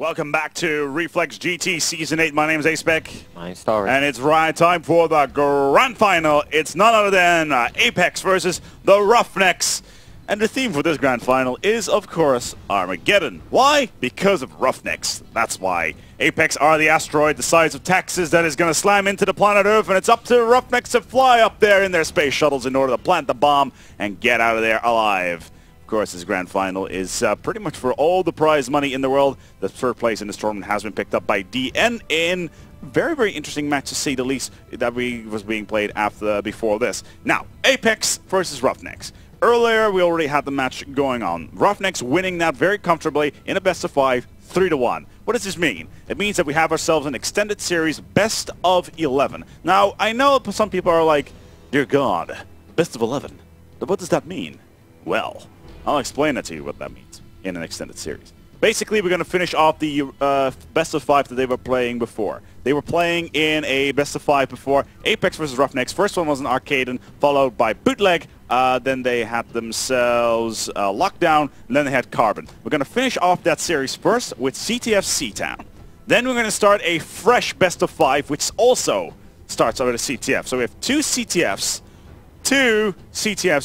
Welcome back to ReflexGT Season 8. My name is apeX. My story. And it's right time for the grand final. It's none other than apeX versus the RoughNeX. And the theme for this grand final is, of course, Armageddon. Why? Because of RoughNeX. That's why. apeX are the asteroid the size of Texas that is going to slam into the planet Earth, and it's up to RoughNeX to fly up there in their space shuttles in order to plant the bomb and get out of there alive. Of course, this grand final is pretty much for all the prize money in the world. The third place in this tournament has been picked up by DN in very, very interesting match, to say the least, that was being played before this. Now, apeX versus RoughNeX. Earlier, we already had the match going on. RoughNeX winning that very comfortably in a best-of-5, 3-1. What does this mean? It means that we have ourselves an extended series, best of 11. Now, I know some people are like, dear God, best of 11. But what does that mean? Well, I'll explain it to you what that means in an extended series. Basically, we're going to finish off the best-of-5 that they were playing before. They were playing in a best-of-5 before, apeX versus RoughNeX. First one was an Arcaden, followed by Bootleg. Then they had themselves Lockdown, and then they had Carbon. We're going to finish off that series first with CTF C-Town. Then we're going to start a fresh best-of-5, which also starts with a CTF. So we have two CTFs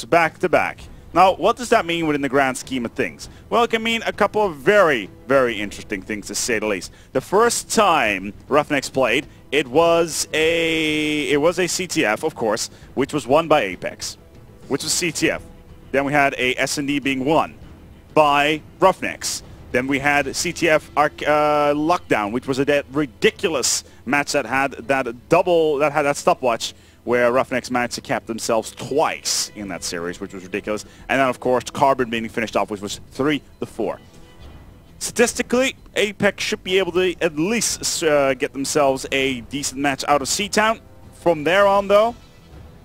back-to-back. Now, what does that mean within the grand scheme of things? Well, it can mean a couple of very, very interesting things, to say the least. The first time RoughNeX played, it was a CTF, of course, which was won by apeX, which was CTF. Then we had a S&D being won by RoughNeX. Then we had CTF Lockdown, which was a ridiculous match that had that stopwatch, where RoughNeX managed to cap themselves twice in that series, which was ridiculous. And then, of course, Carbon being finished off, which was 3-4. Statistically, apeX should be able to at least get themselves a decent match out of C-Town. From there on, though,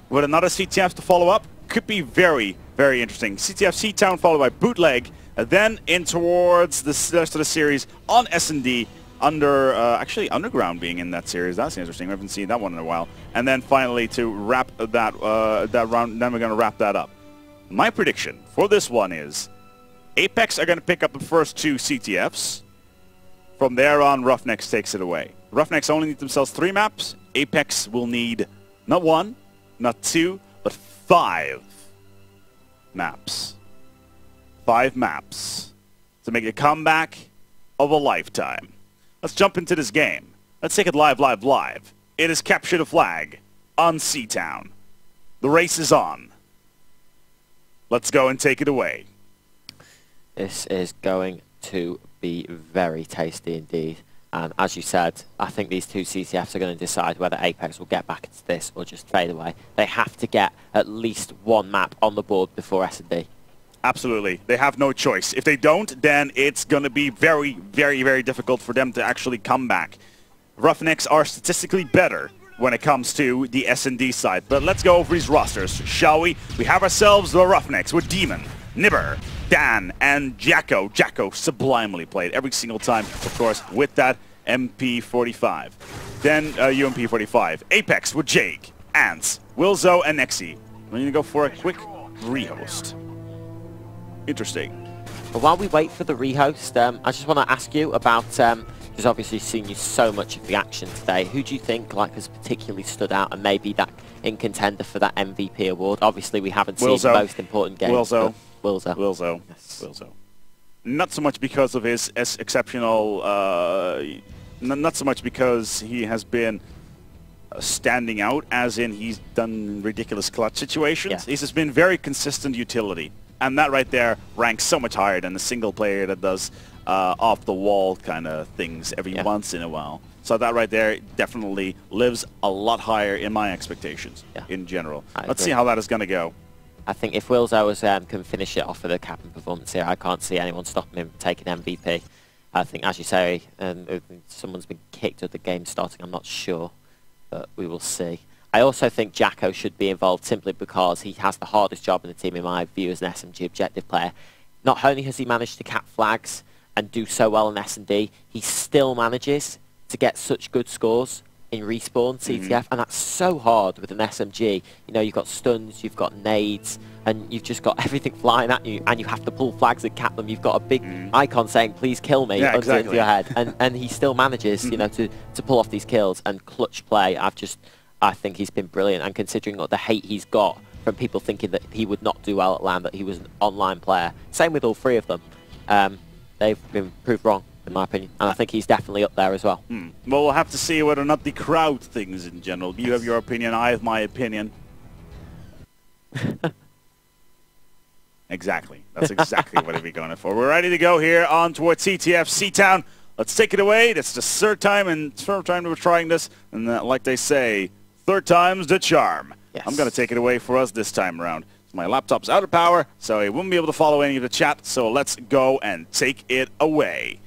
with another CTF to follow up, could be very, very interesting. CTF C-Town followed by Bootleg, then in towards the rest of the series on S&D, actually Underground being in that series. That's interesting. We haven't seen that one in a while. And then finally, to wrap that round, then we're going to wrap that up. My prediction for this one is apeX are going to pick up the first two CTFs. From there on, RoughNeX takes it away. RoughNeX only need themselves 3 maps. apeX will need not 1, not 2, but 5 maps. 5 maps to make a comeback of a lifetime. Let's jump into this game. Let's take it live. It is Capture the Flag on C-Town. The race is on. Let's go and take it away. This is going to be very tasty indeed. And as you said, I think these two CTFs are going to decide whether apeX will get back into this or just fade away. They have to get at least 1 map on the board before S&D. Absolutely. They have no choice. If they don't, then it's going to be very, very, very difficult for them to actually come back. RoughNeX are statistically better when it comes to the S&D side. But let's go over these rosters, shall we? We have ourselves the RoughNeX with Demon, Nibber, Dan, and Jacko. Jacko sublimely played every single time, of course, with that MP45. Then UMP45. apeX with Jake, Ants, Wilzo, and Nexi. We're going to go for a quick rehost. Interesting. But while we wait for the rehost, I just want to ask you about, just obviously seen you so much of the action today, who do you think has particularly stood out and maybe that in contender for that MVP award? Obviously we haven't seen the most important game. Wilzo. Yes. Wilzo. Not so much because of his exceptional, not so much because he has been standing out, as in he's done ridiculous clutch situations. Yeah. He's just been very consistent utility. And that right there ranks so much higher than a single player that does off-the-wall kind of things every once in a while. So that right there definitely lives a lot higher in my expectations in general. Let's see how that is going to go. I think if Wilzo can finish it off with a capping performance here, I can't see anyone stopping him taking MVP. I think, as you say, someone's been kicked at the game starting. I'm not sure, but we will see. I also think Jacko should be involved simply because he has the hardest job in the team in my view as an SMG objective player. Not only has he managed to cap flags and do so well in S&D, he still manages to get such good scores in respawn CTF, and that's so hard with an SMG. You know, you've got stuns, you've got nades, and you've just got everything flying at you, and you have to pull flags and cap them. You've got a big icon saying, please kill me, under your head. And he still manages, you know, to pull off these kills and clutch play. I think he's been brilliant, and considering the hate he's got from people thinking that he would not do well at LAN, that he was an online player. Same with all three of them. They've been proved wrong, in my opinion, and I think he's definitely up there as well. Well, we'll have to see whether or not the crowd thinks in general. You have your opinion, I have my opinion. Exactly. That's exactly what we're going for. We're ready to go here on towards CTF C-Town. Let's take it away. That's the third time we're trying this, and like they say, third time's the charm. Yes. I'm going to take it away for us this time around. My laptop's out of power, so it wouldn't be able to follow any of the chat, so let's go and take it away.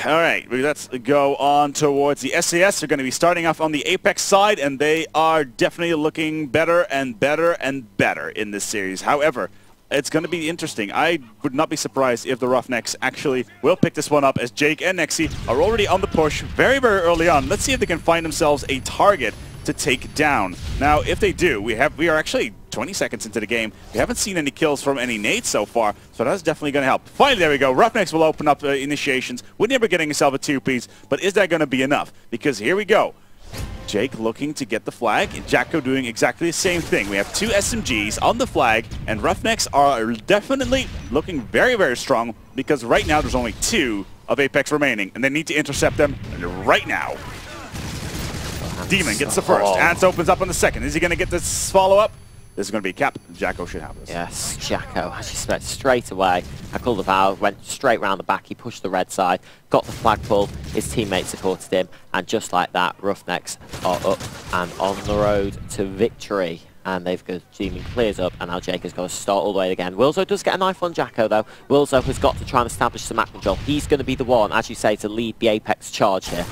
Alright, let's go on towards the SAS. They're going to be starting off on the apeX side, and they are definitely looking better and better and better in this series. However, it's going to be interesting. I would not be surprised if the RoughNeX actually will pick this one up, as Jake and Nexi are already on the push very, very early on. Let's see if they can find themselves a target to take down. Now, if they do, we are actually 20 seconds into the game. We haven't seen any kills from any nades so far, so that's definitely going to help. Finally, there we go. RoughNeX will open up initiations. We're never getting himself a two-piece, but is that going to be enough? Because here we go. Jake looking to get the flag, and Jacko doing exactly the same thing. We have two SMGs on the flag, and RoughNeX are definitely looking very, very strong, because right now there's only two of apeX remaining, and they need to intercept them right now. Demon gets the first. Ants opens up on the second. Is he going to get this follow-up? This is going to be a cap. Jacko should have this. Yes, Jacko, as you expect, straight away. I called the valve, went straight round the back. He pushed the red side, got the flagpole. His teammate supported him, and just like that, RoughNeX are up and on the road to victory. And they've got Demon clears up, and now Jake has got to start all the way again. Wilzo does get a knife on Jacko, though. Wilzo has got to try and establish some map control. He's going to be the one, as you say, to lead the apeX charge here.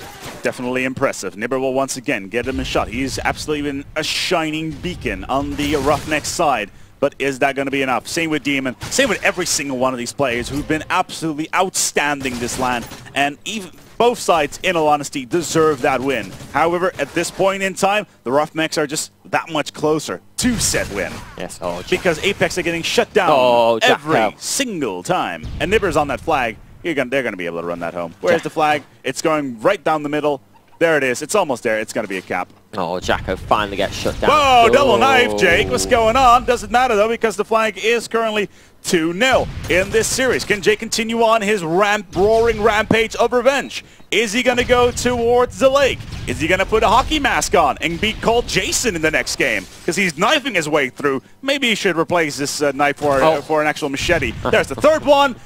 Definitely impressive. Nibber will once again get him a shot. He's absolutely been a shining beacon on the RoughNeX side. But is that going to be enough? Same with Demon. Same with every single one of these players who've been absolutely outstanding this LAN. And even both sides, in all honesty, deserve that win. However, at this point in time, the RoughNex are just that much closer to said win. Yes, because apeX are getting shut down every single time. And Nibber's on that flag. They're going to be able to run that home. Where's the flag? It's going right down the middle. There it is. It's almost there. It's going to be a cap. Oh, Jacko finally gets shut down. Whoa, double knife, Jake. What's going on? Doesn't matter, though, because the flag is currently 2-0 in this series. Can Jake continue on his roaring rampage of revenge? Is he going to go towards the lake? Is he going to put a hockey mask on and beat Cold Jason in the next game? Because he's knifing his way through. Maybe he should replace this knife for an actual machete. There's the third one.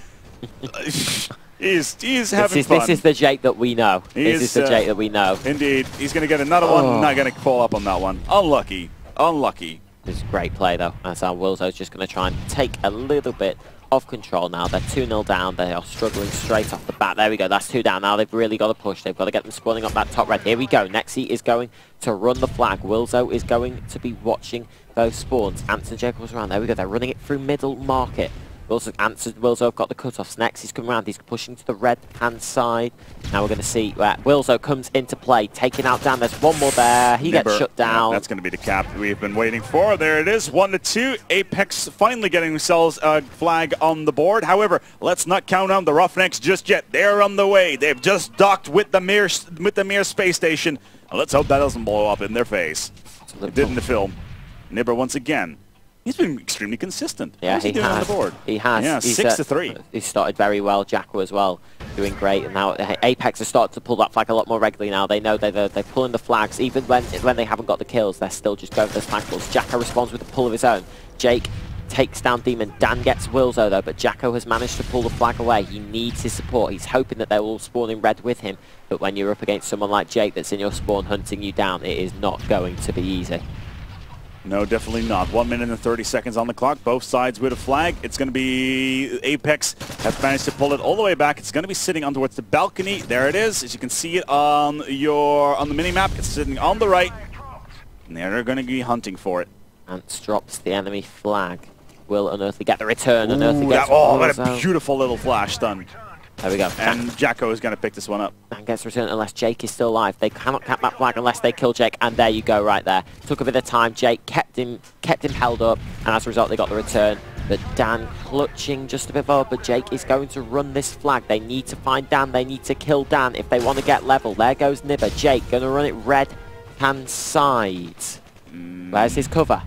He's having fun. This is the Jake that we know. This is the Jake that we know. Indeed. He's going to get another one. Not going to fall up on that one. Unlucky. Unlucky. This is a great play, though. As our Wilzo's just going to try and take a little bit of control now. They're 2-0 down. They are struggling straight off the bat. There we go. That's 2 down. Now they've really got to push. They've got to get them spawning up that top red. Here we go. Nexi is going to run the flag. Wilzo is going to be watching those spawns. Ants and Jacobs around. There we go. They're running it through middle market. Wilzo have got the cutoffs. Next, he's come around. He's pushing to the red-hand side. Now we're going to see where Wilzo comes into play, taking out Dan. There's one more there. He gets shut down. That's going to be the cap we've been waiting for. There it is, 1-2. apeX finally getting themselves a flag on the board. However, let's not count on the RoughNeX just yet. They're on the way. They've just docked with the Mir space station. Let's hope that doesn't blow up in their face. It did in the film. Nibber once again. He's been extremely consistent. Yeah, he doing on the board? He has. Yeah, 6-3. He started very well. Jacko as well, doing great. And now apeX has started to pull that flag a lot more regularly now. They know they're pulling the flags. Even when they haven't got the kills, they're still just going for those flag pulls. Jacko responds with a pull of his own. Jake takes down Demon. Dan gets Wilzo, though, but Jacko has managed to pull the flag away. He needs his support. He's hoping that they will spawn in red with him. But when you're up against someone like Jake that's in your spawn hunting you down, it is not going to be easy. No, definitely not. 1 minute and 30 seconds on the clock. Both sides with a flag. It's going to be apeX has managed to pull it all the way back. It's going to be sitting on towards the balcony. There it is. As you can see it on the mini-map, it's sitting on the right. And they're going to be hunting for it. Ants drops the enemy flag. Will Unearthly get the return? Ooh, Unearthly gets what a beautiful little flash stun. There we go. And Jacko is going to pick this one up. And gets returned unless Jake is still alive. They cannot cap that flag unless they kill Jake, and there you go right there. Took a bit of time. Jake kept him held up, and as a result they got the return. But Dan clutching just a bit forward, but Jake is going to run this flag. They need to find Dan. They need to kill Dan if they want to get level. There goes Nibber. Jake going to run it red-hand side. Where's his cover?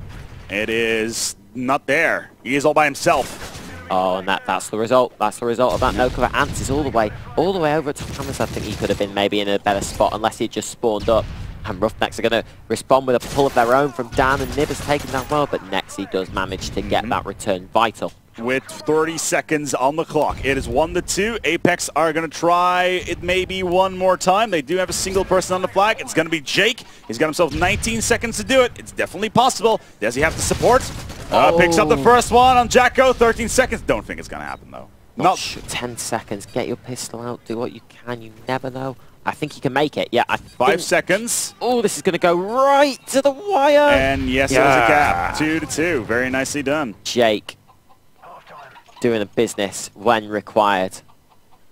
It is not there. He is all by himself. Oh, and that's the result. That's the result of that no cover. Ants is all the way over at top cameras. I think he could have been maybe in a better spot unless he just spawned up. And RoughNeX are going to respond with a pull of their own from Dan, and Nibber's taken that well, but Nexy does manage to get that return. Vital. With 30 seconds on the clock, it is 1-2. apeX are going to try it maybe one more time. They do have a single person on the flag. It's going to be Jake. He's got himself 19 seconds to do it. It's definitely possible. Does he have the support? Picks up the first one on Jacko. 13 seconds. Don't think it's going to happen, though. Not 10 seconds. Get your pistol out. Do what you can. You never know. I think he can make it. Yeah, 5 seconds. Oh, this is going to go right to the wire. And yes, it was a cap. 2-2. Very nicely done. Jake doing a business when required.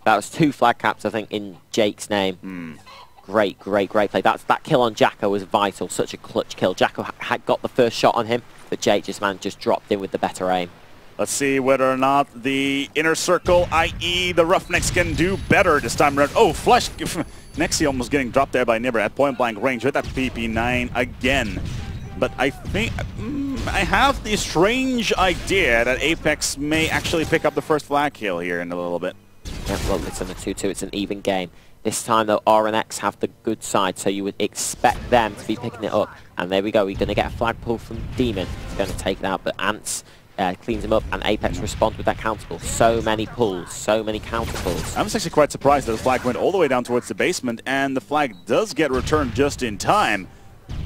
That was 2 flag caps, I think, in Jake's name. Great play. That kill on Jacko was vital. Such a clutch kill. Jacko had got the first shot on him, but Jake just dropped in with the better aim. Let's see whether or not the inner circle, i.e. the RoughNeX, can do better this time around. Oh, Flush. Nexy almost getting dropped there by Nibber at point-blank range with that PP9 again. But I think I have the strange idea that apeX may actually pick up the first flag kill here in a little bit. Yeah, well, it's on a 2-2. It's an even game. This time, though, RoughNeX have the good side, so you would expect them to be picking it up. And there we go. We're going to get a flag pull from Demon. He's going to take it out, but Ants cleans him up, and apeX responds with that counter pull. So many pulls, so many counter pulls. I was actually quite surprised that the flag went all the way down towards the basement, and the flag does get returned just in time.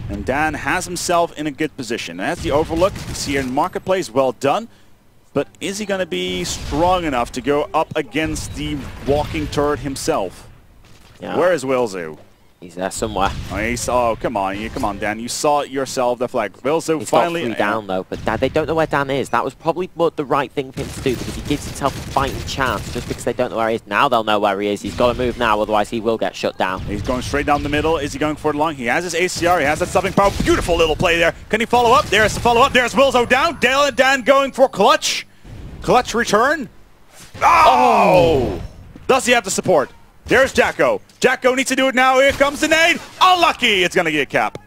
And Dan has himself in a good position. As the overlook, you see here in Marketplace, well done. But is he going to be strong enough to go up against the walking turret himself? Yeah. Where is Wilzu? He's there somewhere. Oh, come on, Dan. You saw it yourself, the flag. Wilzu finally... He's got 3 down, though, but they don't know where Dan is. That was probably the right thing for him to do, because he gives himself a fighting chance just because they don't know where he is. Now they'll know where he is. He's got to move now, otherwise he will get shut down. He's going straight down the middle. Is he going for it long? He has his ACR. He has that stopping power. Beautiful little play there. Can he follow up? There's the follow-up. There's Wilzo down. Dale and Dan going for clutch. Clutch return. Oh! Does he have the support? There's Jacko. Jacko needs to do it now. Here comes the nade. Unlucky. It's going to get a cap.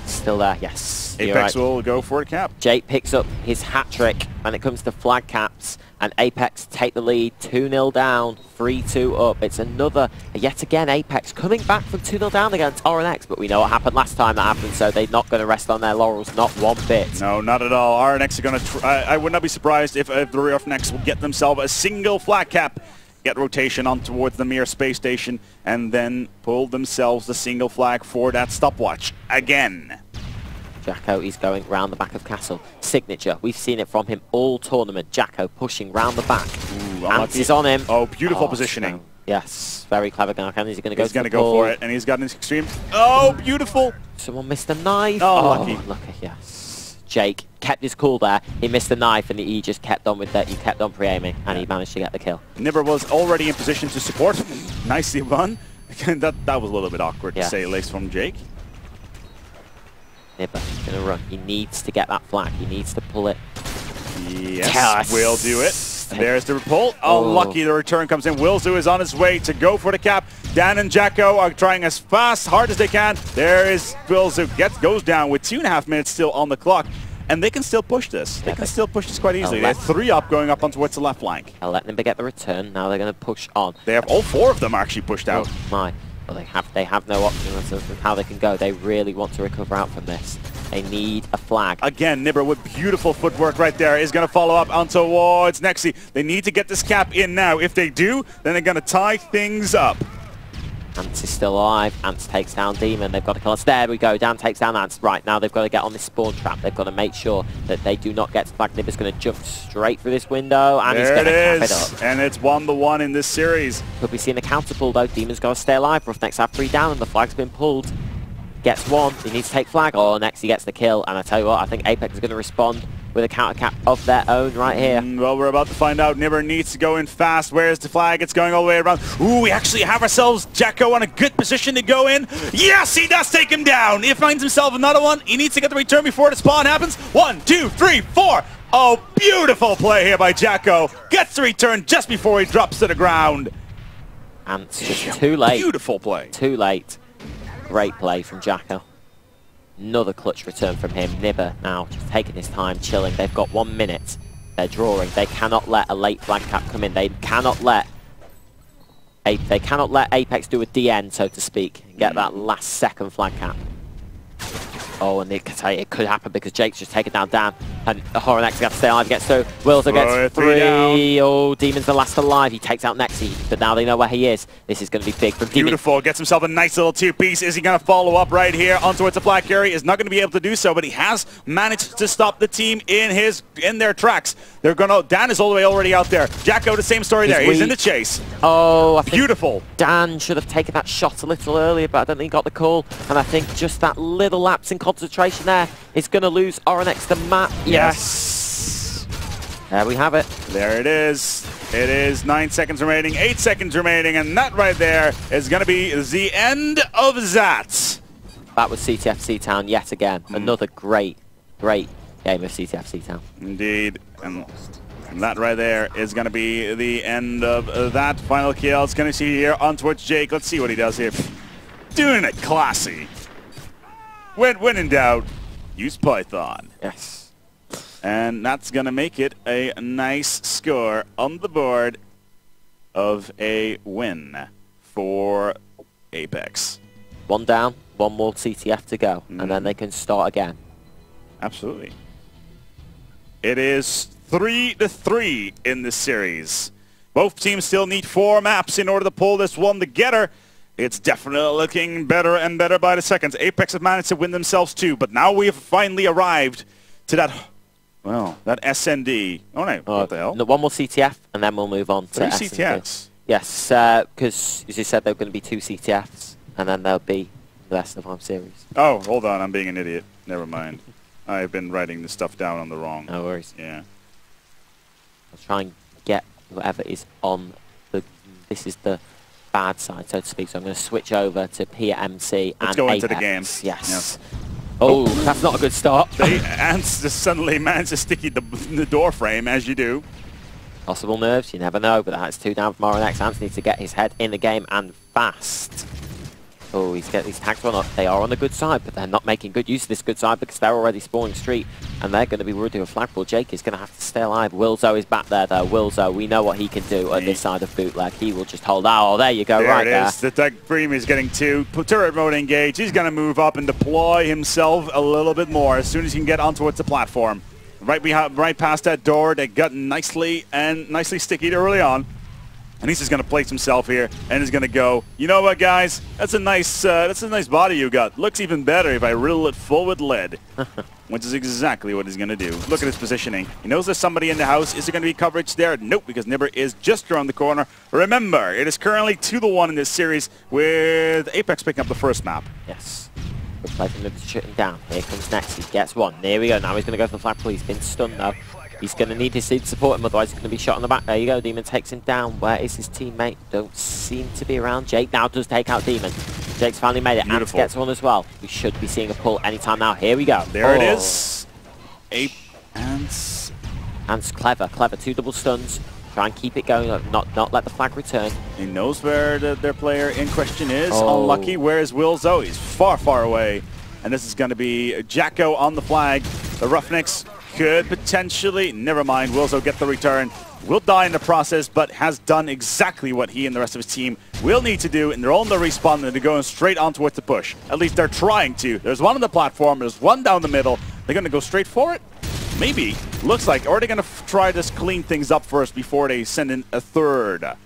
Still there, yes. apeX will go for a cap. Jake picks up his hat trick when it comes to flag caps, and apeX take the lead. 2-0 down, 3-2 up. It's another, yet again, apeX coming back from 2-0 down against RoughNeX, but we know what happened last time that happened, so they're not going to rest on their laurels, not one bit. No, not at all. RoughNeX are going to I would not be surprised if the RoughNeX will get themselves a single flag cap, get rotation on towards the Mir space station, and then pull themselves the single flag for that stopwatch again. Jacko is going round the back of Castle. Signature, we've seen it from him all tournament. Jacko pushing round the back. Ants is on him. Oh, beautiful positioning. Yes, very clever. Is he going to go? He's going to go for it, and he's got an extreme. Oh, beautiful. Someone missed the knife. Oh, lucky. Yes. Jake kept his cool there. He missed the knife, and he just kept on with that. He kept on pre-aiming, and he managed to get the kill. Nibber was already in position to support. Nicely run. that was a little bit awkward to say, at least from Jake. Nibber going to run. He needs to get that flag. He needs to pull it. Yes, we'll do it. There's the pull. Oh, lucky the return comes in. Wilzu is on his way to go for the cap. Dan and Jacko are trying as hard as they can. There is Wilzu. Goes down with 2.5 minutes still on the clock. And they can still push this. They can still push this quite easily. They have 3 up going up on towards the left flank. I'll let Nibber get the return. Now they're going to push on. They have all 4 of them actually pushed out. Oh my. Well, they have no option as to how they can go. They really want to recover out from this. They need a flag. Again, Nibber with beautiful footwork right there is going to follow up on towards Nexy. They need to get this cap in now. If they do, then they're going to tie things up. Ants is still alive. Ants takes down Demon. They've got to kill us. There we go. Dan takes down Ants. Right, now they've got to get on this spawn trap. They've got to make sure that they do not get to flag. Nibber's going to jump straight through this window, and he's going to cap it up. And it's 1-1 in this series. Could be seeing a counter pull, though. Demon's got to stay alive. RoughNeX have 3 down, and the flag's been pulled. Gets 1. He needs to take flag. Oh, next he gets the kill. And I tell you what, I think apeX is going to respond with a counter cap of their own right here. Well, we're about to find out. Nibber needs to go in fast. Where's the flag? It's going all the way around. Ooh, we actually have ourselves Jacko on a good position to go in. Yes, he does take him down. He finds himself another one. He needs to get the return before the spawn happens. 1, 2, 3, 4. Oh, beautiful play here by Jacko. Gets the return just before he drops to the ground. And it's just too late. Beautiful play. Too late. Great play from Jacko. Another clutch return from him. Nibber now just taking his time, chilling. They've got 1 minute. They're drawing. They cannot let a late flag cap come in. They cannot let apeX do a DN, so to speak, and get that last second flag cap. Oh, and it could happen because Jake's just taken down Dan, and RoughNeX got to stay alive, gets through. Wilzo gets 3. Oh, Demon's the last alive. He takes out Nexi, but now they know where he is. This is going to be big from Demon. Beautiful. Gets himself a nice little 2-piece. Is he going to follow up right here onto its a flag carry? Is not going to be able to do so, but he has managed to stop the team in their tracks. They're going to. Dan is all the way already out there. Jacko, the same story there. He's in the chase. Oh, I think beautiful. Dan should have taken that shot a little earlier, but I don't think he got the call. And I think just that little lapse in concentration there is going to lose RoughNeX the map. Yes. There we have it. There it is. It is 9 seconds remaining, 8 seconds remaining, and that right there is going to be the end of that. That was CTF C-Town yet again. Another great game of CTF C-Town. Indeed. And that right there is going to be the end of that final kill. It's going to see here on Twitch Jake. Let's see what he does here. Doing it classy. When in doubt, use Python. Yes. And that's going to make it a nice score on the board of a win for apeX. 1 down, 1 more CTF to go, and then they can start again. Absolutely. It is 3-3 in this series. Both teams still need 4 maps in order to pull this one together. It's definitely looking better and better by the seconds. apeX have managed to win themselves 2, but now we have finally arrived to that, well, that SND. Oh no, what the hell? No, 1 more CTF, and then we'll move on to 3 CTFs. Yes, because as you said, there are going to be 2 CTFs, and then there'll be the rest of our series. Oh, hold on, I'm being an idiot. Never mind. I've been writing this stuff down on the wrong. No worries. Yeah. I'll try and get whatever is on the. This is the bad side, so to speak. So I'm going to switch over to PMC and Let's go apeX. into the game. Yes. Oh, that's not a good start. Ants just suddenly managed to stick the door frame, as you do. Possible nerves, you never know, but that's 2 down from RoughNeX. Ants needs to get his head in the game and fast. Oh, he's getting these tags one up. They are on the good side, but they're not making good use of this good side because they're already spawning street, and they're going to be worried to a flagpole. Jake is going to have to stay alive. Wilzo is back there, though. Wilzo, we know what he can do on this side of bootleg. He will just hold out. Oh, there you go, right there. There it is. The Tech Bream is getting 2. Turret mode engaged. He's going to move up and deploy himself a little bit more as soon as he can get onto the platform. Right past that door, they got nicely sticky early on. And he's just going to place himself here and is going to go, you know what, guys? That's a nice body you got. Looks even better if I riddle it full with lead. Which is exactly what he's going to do. Look at his positioning. He knows there's somebody in the house. Is there going to be coverage there? Nope, because Nibber is just around the corner. Remember, it is currently 2-1 in this series with apeX picking up the first map. Yes. Good play from Nibber shooting down. Here comes next. He gets 1. There we go. Now he's going to go for the flagpole. He's been stunned, though. He's going to need his seed to support him, otherwise he's going to be shot on the back. There you go, Demon takes him down. Where is his teammate? Don't seem to be around. Jake now does take out Demon. Jake's finally made it. Ants gets 1 as well. We should be seeing a pull anytime now. Here we go. There it is. Ants. Ants clever. 2 double stuns. Try and keep it going. Not let the flag return. He knows where their player in question is. Unlucky. Where is Wilzo? He's far away. And this is going to be Jacko on the flag. The RoughNeX could potentially, never mind, Wilzo get the return. Will die in the process, but has done exactly what he and the rest of his team will need to do, and they're on the respawn and they're going straight onto it to push. At least they're trying to. There's 1 on the platform, there's 1 down the middle. They're going to go straight for it? Maybe. Looks like. Or are they going to try to clean things up first before they send in a 3rd?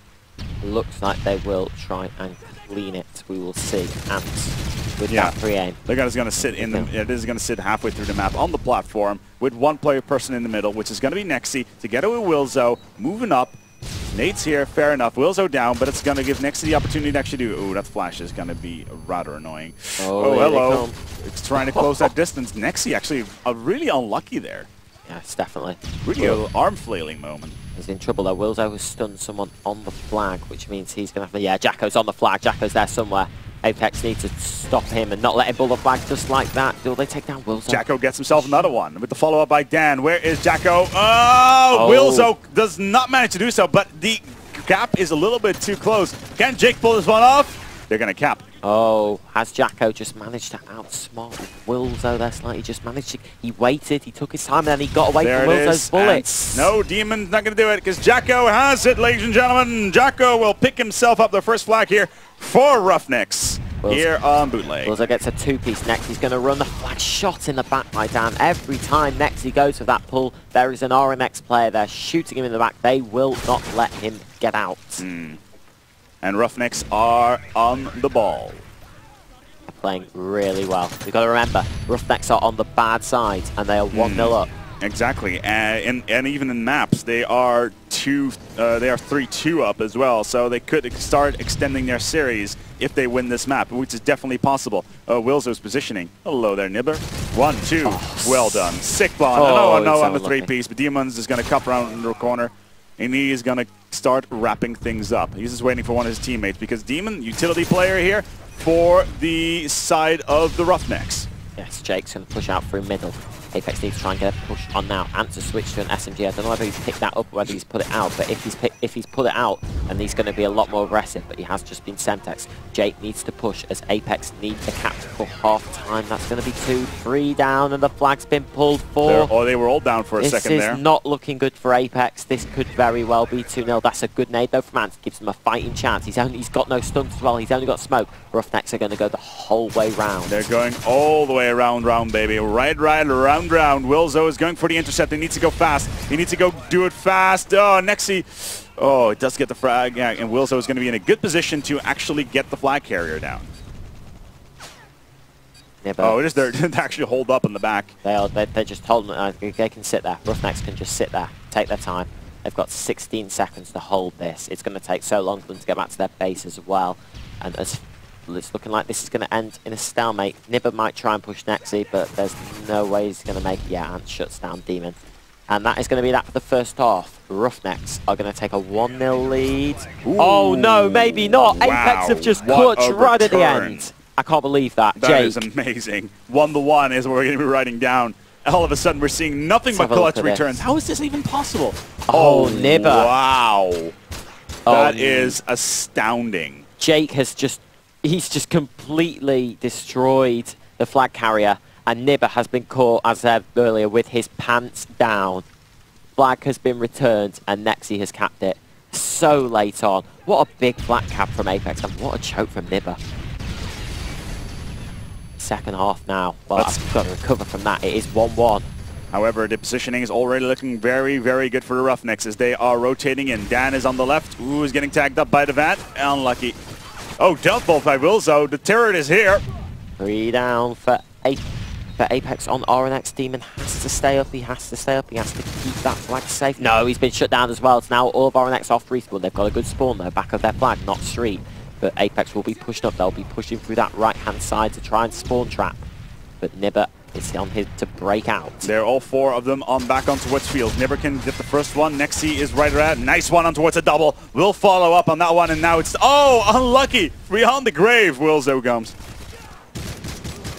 Looks like they will try and clean it. We will see. Ants with that free aim. They're just going to sit in the. It is going to sit halfway through the map on the platform with 1 person in the middle, which is going to be Nexi. Together with Wilzo, moving up. Nate's here, fair enough. Wilzo down, but it's going to give Nexi the opportunity to actually do. Ooh, that flash is going to be rather annoying. Oh, hello. It's trying to close that distance. Nexi actually really unlucky there. Yes, definitely. Really a arm flailing moment. He's in trouble though. Wilzo has stunned someone on the flag, which means he's going to have to... Yeah, Jacko's on the flag. Jacko's there somewhere. apeX needs to stop him and not let him pull the flag just like that. Do they take down Wilzo? Jacko gets himself another one with the follow-up by Dan. Where is Jacko? Oh, Wilzo does not manage to do so, but the gap is a little bit too close. Can Jake pull this one off? They're going to cap. Oh, has Jacko just managed to outsmart Wilzo there slightly? Just managed to... He waited, he took his time, and then he got away from Wilzo's bullets. No, Demon's not going to do it, because Jacko has it, ladies and gentlemen. Jacko will pick himself up the first flag here for RoughNeX here on Bootleg. Wilzo gets a two-piece next. He's going to run the flag shot in the back by Dan. Every time next he goes for that pull, there is an RMX player there shooting him in the back. They will not let him get out. And RoughNeX are on the ball. They're playing really well. We've got to remember, RoughNeX are on the bad side, and they are 1-0 up. Exactly, and even in maps, they are 3-2 up as well. So they could start extending their series if they win this map, which is definitely possible. Wilzo's positioning. Hello there, Nibber. 1-2. Oh, well done. Sick bond. No on the three-piece, but Demons is going to cup around in the corner. And he is going to start wrapping things up. He's just waiting for one of his teammates because Demon, utility player here for the side of the RoughNex. Yes, Jake's going to push out through middle. apeX needs to try and get a push on now and to switch to an SMG. I don't know whether he's picked that up or whether he's put it out, but if he's put it out, then he's going to be a lot more aggressive, but he has just been Semtex. Jake needs to push as apeX needs the cap for half time. That's going to be 2-3 down, and the flag's been pulled for... They were all down for a second there. This is not looking good for apeX. This could very well be 2-0. That's a good nade though from Ant. Gives him a fighting chance. He's got no stunts as well. He's only got smoke. RoughNeX are going to go the whole way round. They're going all the way around, baby. Right, round. Wilzo is going for the intercept. He needs to go fast. He needs to go do it fast. Oh, Nexi. Oh, it does get the frag. Yeah, and Wilzo is going to be in a good position to actually get the flag carrier down. Yeah, oh, it is there to actually hold up in the back. They're just holding it. They can sit there. RoughNeX can just sit there, take their time. They've got 16 seconds to hold this. It's going to take so long for them to get back to their base as well. And as it's looking like this is going to end in a stalemate. Nibber might try and push Nexi, but there's no way he's going to make it. Yeah, Ant shuts down Demon. And that is going to be that for the first half. RoughNeX are going to take a 1-0 lead. Ooh, oh no, maybe not. Wow, apeX have just clutched right at the end. I can't believe that. That Jake. Is amazing. 1-1 is what we're going to be writing down. All of a sudden, we're seeing nothing but clutch returns. How is this even possible? Oh, Nibber. Wow. That is astounding. Jake has he's just completely destroyed the flag carrier, and Nibber has been caught, as I said earlier, with his pants down. Flag has been returned, and Nexi has capped it so late on. What a big flag cap from apeX, and what a choke from Nibber. Second half now. Well, I've got to recover from that. It is 1-1. However, the positioning is already looking very, very good for the RoughNeX as they are rotating in. Dan is on the left. Ooh, is getting tagged up by the Vat. Unlucky. Oh, dealt both by Wilzo. The turret is here. 3 down for apeX on RoughNeX. Demon has to stay up. He has to stay up. He has to keep that flag safe. No, he's been shut down as well. It's now all of RoughNeX off respawn. They've got a good spawn though, back of their flag, not street. But apeX will be pushed up. They'll be pushing through that right-hand side to try and spawn trap. But Nibber is on his to break out. They're all 4 of them on back on towards field. Nibber can get the first one. Nexi is right around. Nice one on towards a double. Will follow up on that one, and now it's... Oh, unlucky. Beyond the grave, Wilzo comes.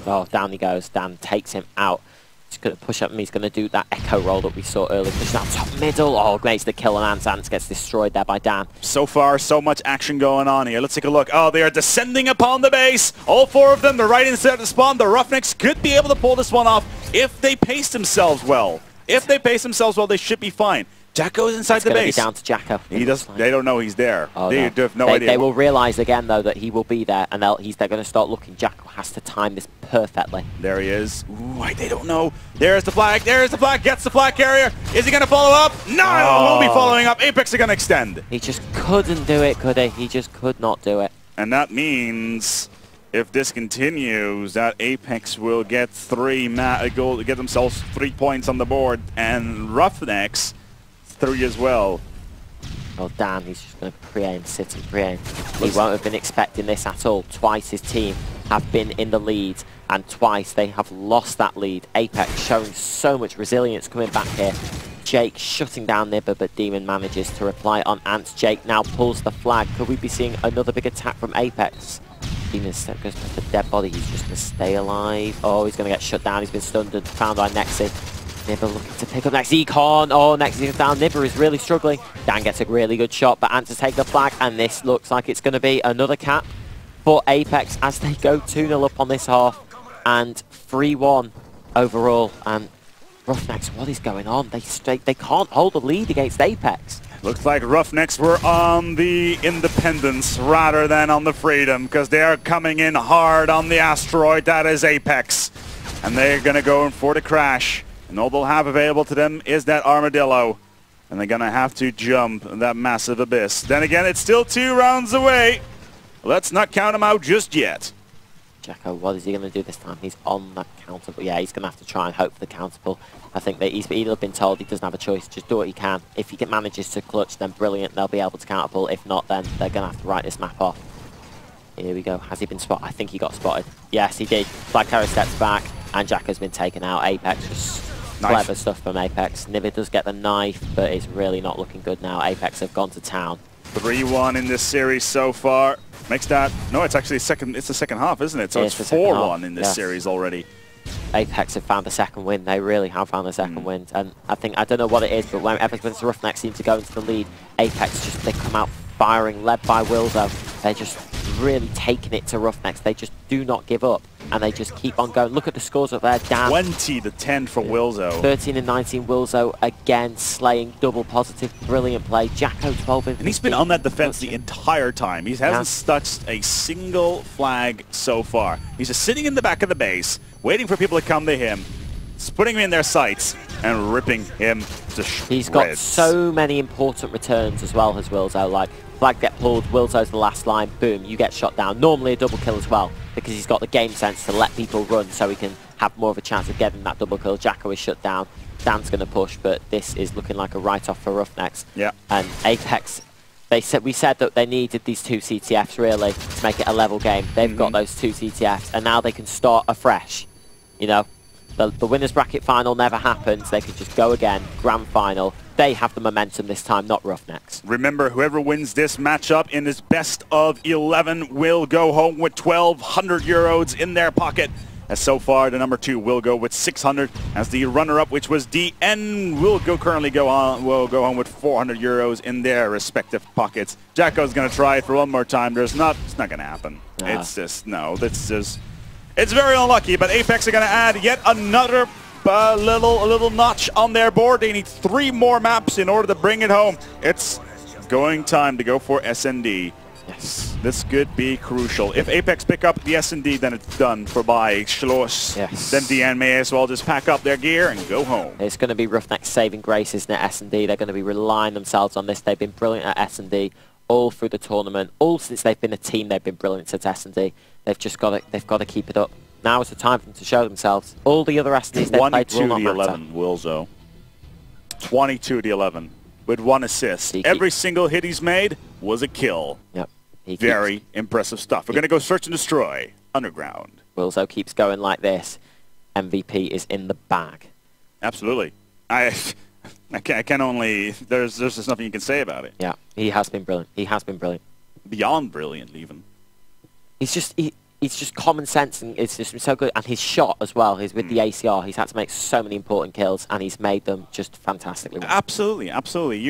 Oh, down he goes. Dan takes him out. He's going to push up and he's going to do that echo roll that we saw earlier. Push out top middle. Oh, makes the kill, and Ant gets destroyed there by Dan. So far, so much action going on here. Let's take a look. Oh, they are descending upon the base. All 4 of them. They're right inside the spawn. The RoughNeX could be able to pull this one off if they pace themselves well. If they pace themselves well, they should be fine. Jacko's inside the base. Be down to Jacko. They don't know he's there. Oh, they have no idea. They will realize again though that he will be there, and they're going to start looking. Jacko has to time this perfectly. There he is. Ooh, they don't know. There's the flag. There's the flag. Gets the flag carrier. Is he going to follow up? No, won't be following up. apeX are going to extend. He just couldn't do it, could he? He just could not do it. And that means, if this continues, that apeX will get get themselves 3 points on the board, and RoughNeX 3 as well. Well, Dan, he's just going to pre-aim, sit and pre-aim. He won't have been expecting this at all. Twice his team have been in the lead, and twice they have lost that lead. apeX showing so much resilience coming back here. Jake shutting down Nibber, but Demon manages to reply on Ants. Jake now pulls the flag. Could we be seeing another big attack from apeX? Demon goes for the dead body. He's just going to stay alive. Oh, he's going to get shut down. He's been stunned and found by Nexy. Nibber looking to pick up Nex. Econ. Oh, Nexy is down. Nibber is really struggling. Dan gets a really good shot, but Ants has taken the flag, and this looks like it's going to be another cap for apeX as they go 2-0 up on this half and 3-1 overall. And RoughNeX, what is going on? They can't hold the lead against apeX. Looks like RoughNeX were on the Independence rather than on the Freedom, because they are coming in hard on the asteroid that is apeX. And they're going to go in for the crash. And all they'll have available to them is that armadillo. And they're going to have to jump that massive abyss. Then again, it's still 2 rounds away. Let's not count them out just yet. Jacko, what is he going to do this time? He's on that countable. Yeah, he's going to have to try and hope for the countable. I think that he's either been told he doesn't have a choice. Just do what he can. If he manages to clutch, then brilliant. They'll be able to countable. If not, then they're going to have to write this map off. Here we go. Has he been spotted? I think he got spotted. Yes, he did. Flag carrier steps back, and Jacko's been taken out. apeX, just clever stuff from apeX. Nibber does get the knife, but it's really not looking good now. apeX have gone to town. 3-1 in this series so far. Makes that... No, it's actually it's the second half, isn't it? So it's 4-1 in this series already. apeX have found the second win. They really have found the second win. And I don't know what it is, but when apeX wins to RoughNeX seem to go into the lead, apeX they come out firing, led by Wilzo. They're just really taking it to RoughNeX. They just do not give up, and they just keep on going. Look at the scores up there. Dan 20-10 for Wilzo. 13 and 19 Wilzo again slaying double positive. Brilliant play. Jacko 12 and 15. And he's been on that defense the entire time. He hasn't touched a single flag so far. He's just sitting in the back of the base, waiting for people to come to him, putting him in their sights, and ripping him to shreds. He's got so many important returns as well as Wilzo. Like, flag get pulled, Wilzo's the last line, boom, you get shot down. Normally a double kill as well, because he's got the game sense to let people run so he can have more of a chance of getting that double kill. Jacko is shut down. Dan's going to push, but this is looking like a write-off for RoughNeX. Yeah. And apeX, we said that they needed these 2 CTFs really to make it a level game. They've got those 2 CTFs, and now they can start afresh. You know, the winners bracket final never happens. They could just go again, grand final. They have the momentum this time, not RoughNeX. Remember, whoever wins this matchup in this best of 11 will go home with 1,200 euros in their pocket. As so far, the number 2 will go with 600. As the runner-up, which was DN, will go home with 400 euros in their respective pockets. Jacko's going to try it for one more time. It's not going to happen. It's just, no, it's very unlucky, but apeX are going to add yet another little notch on their board. They need 3 more maps in order to bring it home. It's going time to go for SND. Yes. This could be crucial. If apeX pick up the SND, then it's done for by Schloss. Yes. Then DN may as well just pack up their gear and go home. It's going to be RoughNeX saving grace, isn't it, SND? They're going to be relying themselves on this. They've been brilliant at SND all through the tournament. All since they've been a team, they've been brilliant at S&D. They've got to keep it up. Now is the time for them to show themselves. All the other S&Ds they played will not matter. 22-11, Wilzo. 22-11 with 1 assist. Every single hit he's made was a kill. Yep. Very impressive stuff. We're going to go search and destroy underground. Wilzo keeps going like this. MVP is in the bag. Absolutely. I can only... There's just nothing you can say about it. Yeah, he has been brilliant. He has been brilliant. Beyond brilliant, even. He's just common sense, and it's just so good. And his shot as well, with the ACR, he's had to make so many important kills, and he's made them just fantastically well. Absolutely, absolutely.